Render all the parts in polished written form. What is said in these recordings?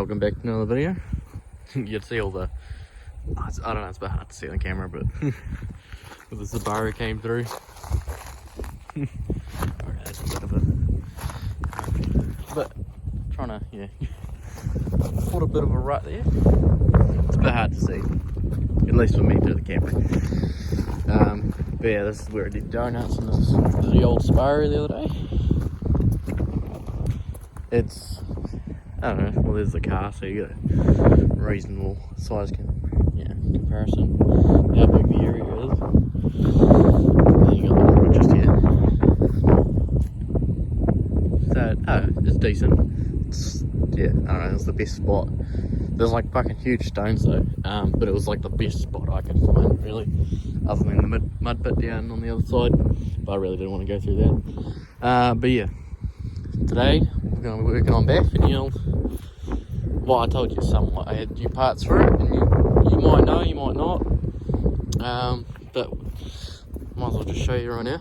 Welcome back to another video. You can see all the, I don't know, it's a bit hard to see on camera, but the Subaru came through. Alright, that's a bit of a, but trying to, put a bit of a rut there. It's a bit hard to see, at least for me through the camera. But yeah, this is where I did donuts, and this is the old Subaru the other day. It's, I don't know, well there's the car, so you get a reasonable size comparison how big the area is. And then you got the road just here. So, it's decent. It's, I don't know, it's the best spot. There's like fucking huge stones though, but it was like the best spot I could find really, other than the mud pit down on the other side, but I really didn't want to go through that. But yeah, today we're going to be working on BAF, and well, I told you somewhat, I had new parts for it, and you might know, you might not, but might as well just show you right now.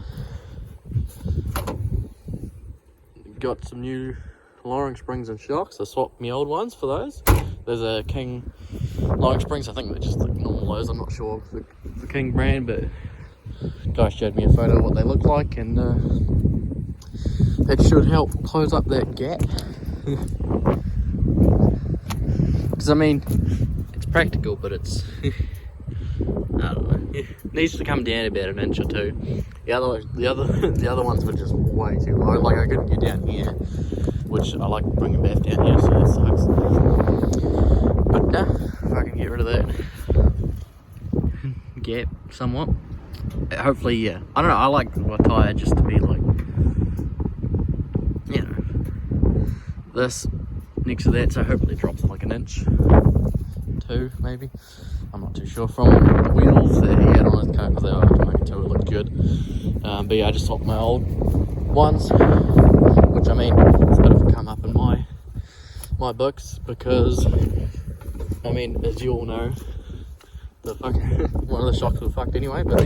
Got some new lowering springs and shocks. I swapped my old ones for those. There's a King lowering springs, I think they're just like normal lows, I'm not sure of the King brand, but guy showed me a photo of what they look like, and it should help close up that gap. Because I mean, it's practical, but it's I don't know. It needs to come down about 1 inch or 2. The other ones were just way too low. Like I couldn't get down here, which I like bringing BAF down here, so that sucks. But if I can get rid of that gap somewhat, hopefully, yeah. I don't know. I like my tyre just to be like, this next to that, so hopefully it drops like 1 inch, 2 maybe. I'm not too sure from the wheels that he had on his car, because they are to make it 2, it looked good. But yeah, I just swapped my old ones, which I mean, it's a bit of a come up in my books, because I mean, as you all know, the fucking one of the shocks were fucked anyway, but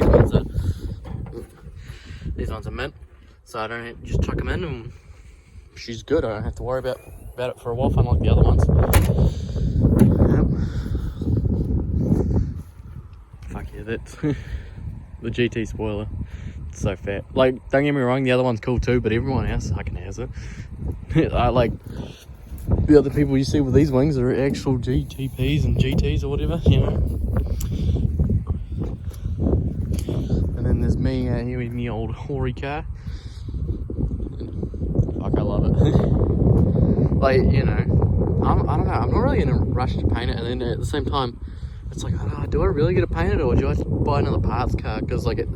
these ones are mint, so I don't have to just chuck them in and she's good. I don't have to worry about it for a while, unlike the other ones. Fuck yeah, that's the GT spoiler. It's so fat. Like, don't get me wrong, the other one's cool too, but everyone else fucking has it. I like the other people you see with these wings are actual GTPs and GTs or whatever, And then there's me out here in the old hoary car. Fuck, I love it. Like, I don't know, I'm not really in a rush to paint it, and then at the same time, it's like, do I really get it painted, or do I have to buy another parts car? Because like,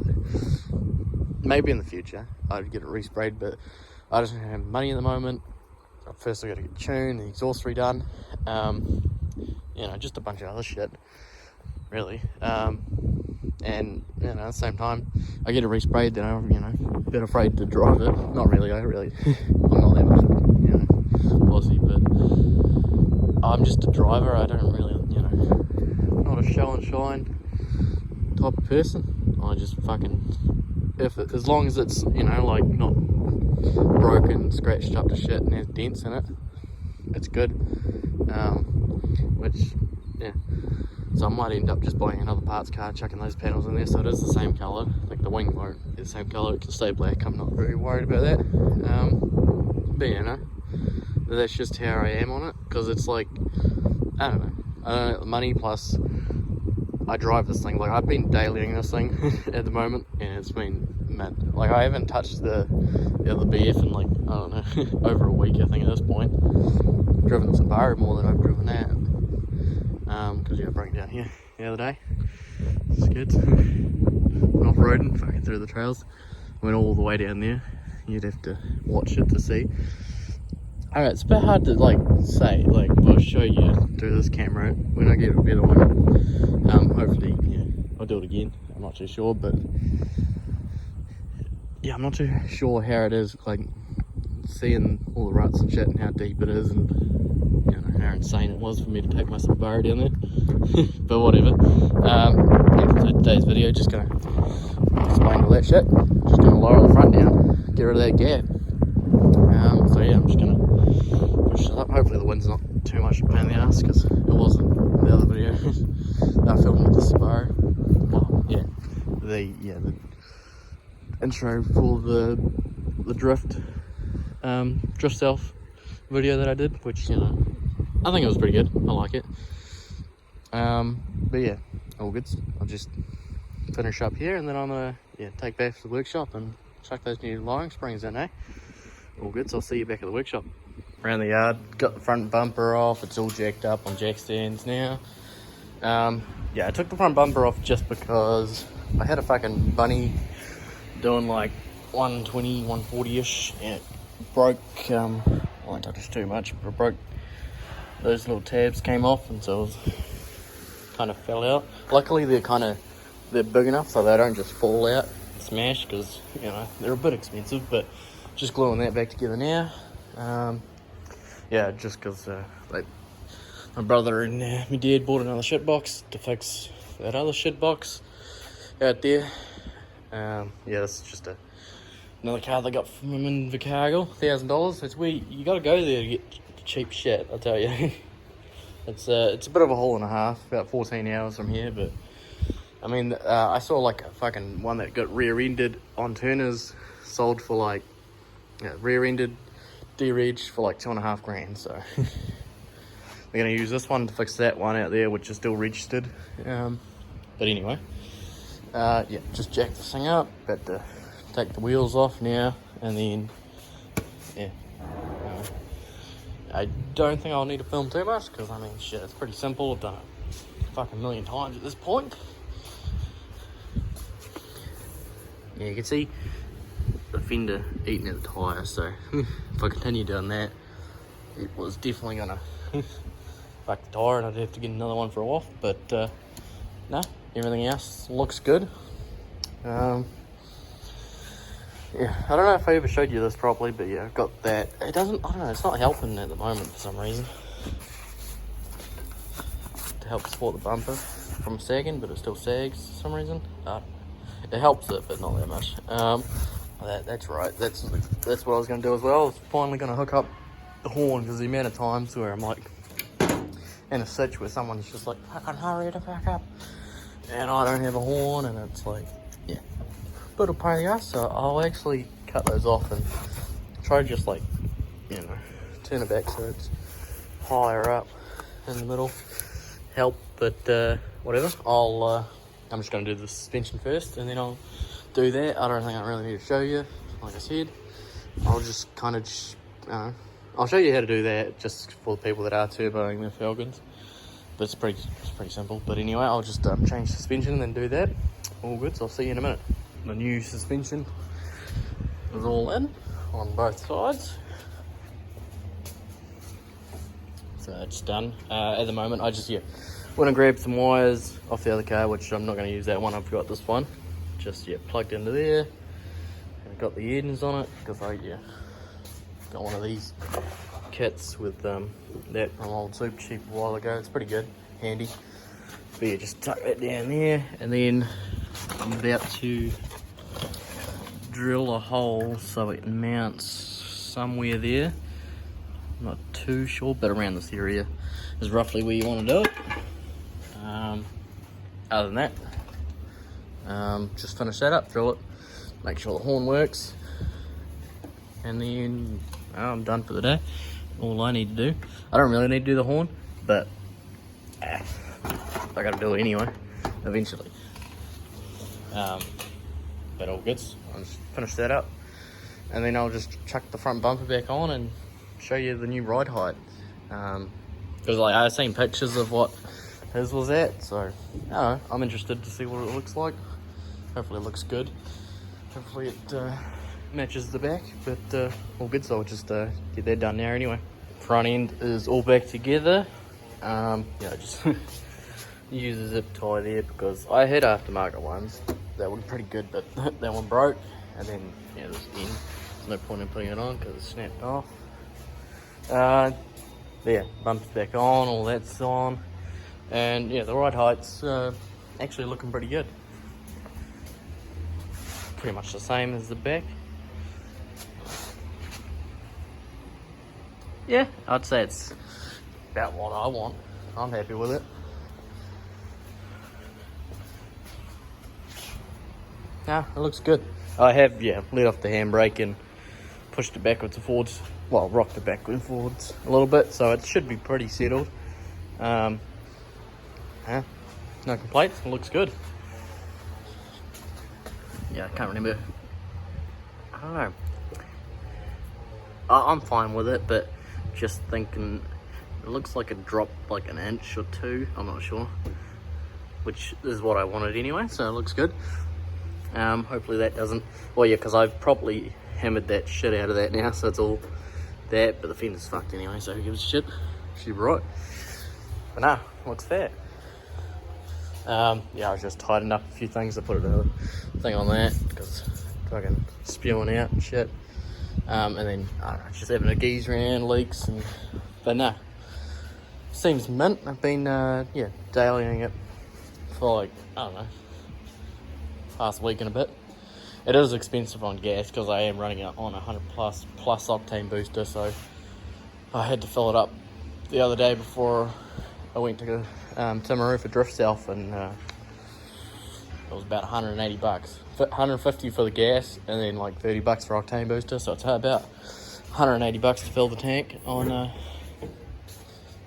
maybe in the future I'd get it resprayed, but I just don't have money at the moment. First I got to get tuned, the exhaust redone, just a bunch of other shit, really. And at the same time, I get it resprayed, then I'm a bit afraid to drive it. Not really, I'm not that much, Aussie, but I'm just a driver. I don't really, not a show and shine type of person. I just fucking, as long as it's, like not broken, scratched up to shit and has dents in it, it's good. So I might end up just buying another parts car, chucking those panels in there so it is the same colour. Like the wing won't be the same colour, it can stay black. I'm not very worried about that. But that's just how I am on it, because it's like, I don't know, money plus I drive this thing. Like, I've been dailying this thing at the moment, and it's been mint. Like, I haven't touched the other BF in like, I don't know, over a week I think at this point. I've driven the Subaru more than I've driven that. Because I brought it down here the other day. It's good. Went off-roading, fucking through the trails. Went all the way down there. You'd have to watch it to see. Alright, it's a bit hard to like say, like, I'll show you through this camera when I get a better one. Hopefully, I'll do it again. I'm not too sure, but yeah, I'm not too sure how it is, like, seeing all the ruts and shit and how deep it is, and how insane it was for me to take my Subaru down there. But whatever. So today's video, just gonna explain all that shit. Just gonna lower the front down, get rid of that gap. So yeah, I'm just gonna push it up. Hopefully the wind's not too much of a pain in the ass because it wasn't the other video that I filmed with the Subaru. Well, yeah, the intro for the drift self video that I did, which, you know, I think it was pretty good. I like it. But yeah, all good. I'll just finish up here and then I'm gonna take back to the workshop and chuck those new lowering springs in, eh? All good, so I'll see you back at the workshop. Around the yard, got the front bumper off, it's all jacked up on jack stands now. Yeah, I took the front bumper off just because I had a fucking bunny doing like 120, 140-ish, and it broke, I won't touch too much, but it broke, those little tabs came off, and so it was, kind of fell out. Luckily they're big enough so they don't just fall out and smash, because, you know, they're a bit expensive, but just gluing that back together now. Yeah, just because my brother and my dad bought another shit box to fix that other shit box out there. Yeah, this is just another car they got from him in Vicargill, $1,000. It's where you gotta go there to get cheap shit, I tell you. It's a bit of a haul and a half, about 14 hours from here, but I mean, I saw like a fucking one that got rear-ended on Turners, sold for like, rear-ended D-Reg for like 2.5 grand, so we're gonna use this one to fix that one out there, which is still registered. But anyway, yeah, just jack this thing up, about to take the wheels off now, and then, yeah, I don't think I'll need to film too much, because I mean, shit, it's pretty simple. I've done it a fucking million times at this point. Yeah, you can see the fender eating at the tyre, so if I continue doing that, it was definitely gonna fuck the tyre and I'd have to get another one for a wash, but no, everything else looks good. Yeah, I don't know if I ever showed you this properly, but yeah, I've got that. It doesn't, I don't know, it's not helping at the moment for some reason. To help support the bumper from sagging, but it still sags for some reason. It helps it, but not that much. That's right, that's what I was going to do as well. I was finally going to hook up the horn, because the amount of times where I'm like in a sitch where someone's just like, fucking hurry the fuck up, and I don't have a horn, and it's like, yeah, bit of pain in the ass. So I'll actually cut those off and try to just like, you know, turn it back so it's higher up in the middle, help, but whatever. I'm just going to do the suspension first, and then I'll do that. I don't think I really need to show you. Like I said, I'll just kind of, I'll show you how to do that just for the people that are turboing their Falcons. But it's pretty simple. But anyway, I'll just change suspension and then do that. All good, so I'll see you in a minute. The new suspension is all in on both sides. So it's done. At the moment, I just, went and grabbed some wires off the other car, which I'm not going to use that one. I've got this one. Just, plugged into there. And I've got the ends on it, because I, got one of these kits with that from old Super Cheap a while ago. It's pretty good, handy. But yeah, just tuck that down there, and then I'm about to drill a hole so it mounts somewhere there. I'm not too sure, but around this area is roughly where you want to do it. Other than that, just finish that up, drill it, make sure the horn works, and then I'm done for the day. All I need to do, I don't really need to do the horn, but I gotta do it anyway, eventually. But all good, I'll just finish that up, and then I'll just chuck the front bumper back on and show you the new ride height. Because like I've seen pictures of what his was at, so I don't know, I'm interested to see what it looks like. Hopefully it looks good. Hopefully it matches the back, but all good, so I'll just get that done now anyway. Front end is all back together. Just use a zip tie there, because I had aftermarket ones that were pretty good, but that one broke, and then this end, there's no point in putting it on because it snapped off. But yeah, bumper's back on, all that's on, and yeah, the ride height's actually looking pretty good. Pretty much the same as the back. Yeah, I'd say it's about what I want. I'm happy with it. Nah, it looks good. I have, let off the handbrake and pushed it backwards and forwards. Well, rocked it backwards and forwards a little bit, so it should be pretty settled. No complaints, it looks good. Yeah, I can't remember. I don't know. I'm fine with it, but just thinking, it looks like it dropped like an inch or two, I'm not sure. Which is what I wanted anyway, so it looks good. Hopefully that doesn't, well yeah, because I've probably hammered that shit out of that now, so it's all that, but the fender's fucked anyway, so who gives a shit? Should be right. But nah, looks fair. I was just tidying up a few things. I put a thing on that because fucking spewing out and shit. And then I don't know, just having a geeze around, leaks, but nah, seems mint. I've been dailying it for like, I don't know, past week and a bit. It is expensive on gas because I am running it on 100 plus octane booster, so I had to fill it up the other day before I went to Timaru for drift south, and it was about 180 bucks, 150 for the gas, and then like 30 bucks for octane booster. So it's about 180 bucks to fill the tank on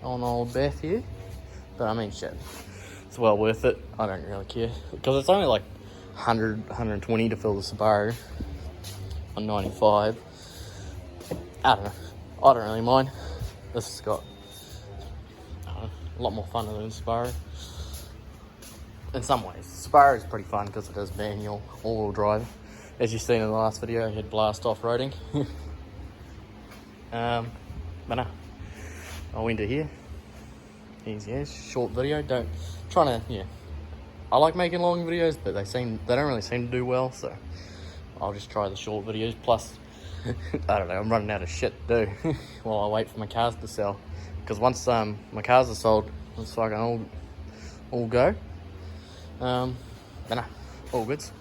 old BAF here. But I mean, shit, it's well worth it. I don't really care because it's only like 120 to fill the Subaru on 95. I don't know. I don't really mind. This has got a lot more fun than the Subaru. In some ways, Subaru is pretty fun because it is manual, all-wheel drive. As you've seen in the last video, I had blast off-roading. But no, I'll end it here. Easy as, short video. I like making long videos, but they don't really seem to do well, so I'll just try the short videos. Plus, I don't know, I'm running out of shit to do while I wait for my cars to sell. Because once my cars are sold, it's fucking all go. But nah, all goods.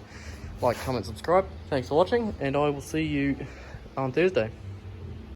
Like, comment, subscribe. Thanks for watching, and I will see you on Thursday.